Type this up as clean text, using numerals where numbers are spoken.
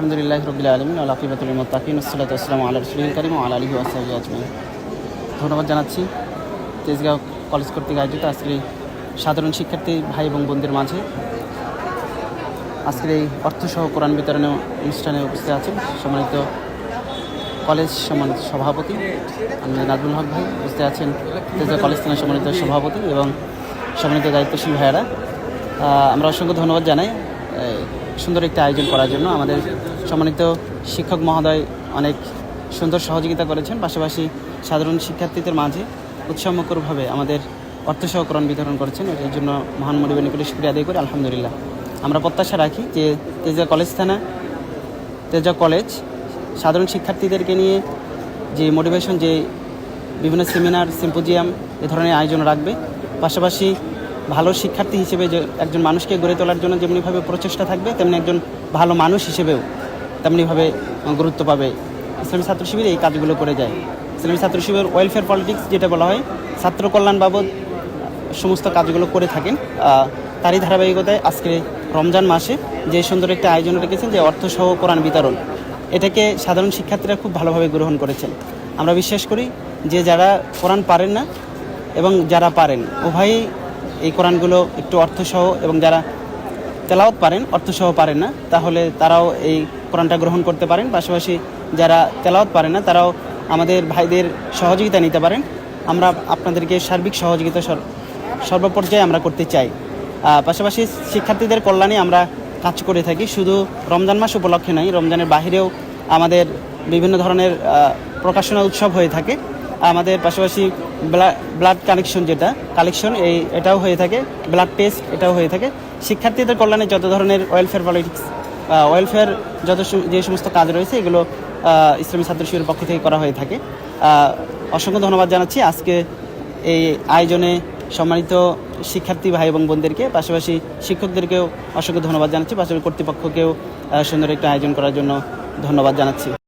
আলহামদুলিল্লাহ রাব্বিল আলামিন ওয়া আকিবাতুল মুত্তাকিন ওয়াসসালাতু ওয়াসসালামু আলা রাসূলিল কারীম ওয়া আলা আলিহি ওয়া সাহবিহি আজমাইন। ধন্যবাদ জানাচ্ছি তেজগাঁও কলেজ কর্তৃক আয়োজিত আজকের এই সাধারণ শিক্ষার্থী ভাই এবং বোনদের মাঝে আজকের এই অর্থসহ কোরআন বিতরণ অনুষ্ঠানে উপস্থিত আছেন সম্মানিত কলেজ সম্মানিত সভাপতি নাজমুল হক ভাই, উপস্থিত আছেন তেজগাঁও কলেজ থানার সম্মানিত সভাপতি এবং সম্মানিত দায়িত্বশীল ভাইয়েরা। আমরা অসংখ্য ধন্যবাদ জানাই সুন্দর একটি আয়োজন করার জন্য। আমাদের সম্মানিত শিক্ষক মহোদয় অনেক সুন্দর সহযোগিতা করেছেন, পাশাপাশি সাধারণ শিক্ষার্থীদের মাঝে উৎসাহমুখরভাবে আমাদের অর্থসহ কোরআন বিতরণ করেছেন। এর জন্য মহান মনিবের নিকটে শুকরিয়া আদায় করি আলহামদুলিল্লাহ। আমরা প্রত্যাশা রাখি যে তেজগাঁও কলেজ থানা, তেজগাঁও কলেজ সাধারণ শিক্ষার্থীদেরকে নিয়ে যে মোটিভেশন, যে বিভিন্ন সেমিনার, সিম্পোজিয়াম এ ধরনের আয়োজন রাখবে, পাশাপাশি ভালো শিক্ষার্থী হিসেবে যে একজন মানুষকে গড়ে তোলার জন্য যেমনিভাবে প্রচেষ্টা থাকবে, তেমনি একজন ভালো মানুষ হিসেবেও তেমনিভাবে গুরুত্ব পাবে। ইসলামী ছাত্র শিবির এই কাজগুলো করে যায়। ইসলামী ছাত্র শিবির ওয়েলফেয়ার পলিটিক্স যেটা বলা হয়, ছাত্র কল্যাণ বাবদ সমস্ত কাজগুলো করে থাকেন। তারই ধারাবাহিকতায় আজকে রমজান মাসে যে সুন্দর একটা আয়োজন রেখেছেন, যে অর্থসহ কোরআন বিতরণ, এটাকে সাধারণ শিক্ষার্থীরা খুব ভালোভাবে গ্রহণ করেছেন। আমরা বিশ্বাস করি যে যারা কোরআন পারেন না এবং যারা পারেন উভয়ই এই কোরআনগুলো একটু অর্থসহ, এবং যারা তেলাওয়াত পারেন অর্থসহ পারেন না, তাহলে তারাও এই কোরআনটা গ্রহণ করতে পারেন। পাশাপাশি যারা তেলাওয়াত পারেন না তারাও আমাদের ভাইদের সহযোগিতা নিতে পারেন। আমরা আপনাদেরকে সার্বিক সহযোগিতা সর্বপর্যায়ে আমরা করতে চাই। পাশাপাশি শিক্ষার্থীদের কল্যাণে আমরা কাজ করে থাকি, শুধু রমজান মাস উপলক্ষে নয়, রমজানের বাহিরেও আমাদের বিভিন্ন ধরনের প্রকাশনা উৎসব হয়ে থাকে। আমাদের পাশাপাশি ব্লাড কালেকশন এটাও হয়ে থাকে, ব্লাড টেস্ট এটাও হয়ে থাকে। শিক্ষার্থীদের কল্যাণে যত ধরনের ওয়েলফেয়ার পলিটিক্স, ওয়েলফেয়ার যে সমস্ত কাজ রয়েছে, এগুলো ইসলামী ছাত্র শিবিরের পক্ষ থেকে করা হয়ে থাকে। অসংখ্য ধন্যবাদ জানাচ্ছি আজকে এই আয়োজনে সম্মানিত শিক্ষার্থী ভাই এবং বোনদেরকে, পাশাপাশি শিক্ষকদেরকেও অসংখ্য ধন্যবাদ জানাচ্ছি, পাশাপাশি কর্তৃপক্ষকেও সুন্দর একটা আয়োজন করার জন্য ধন্যবাদ জানাচ্ছি।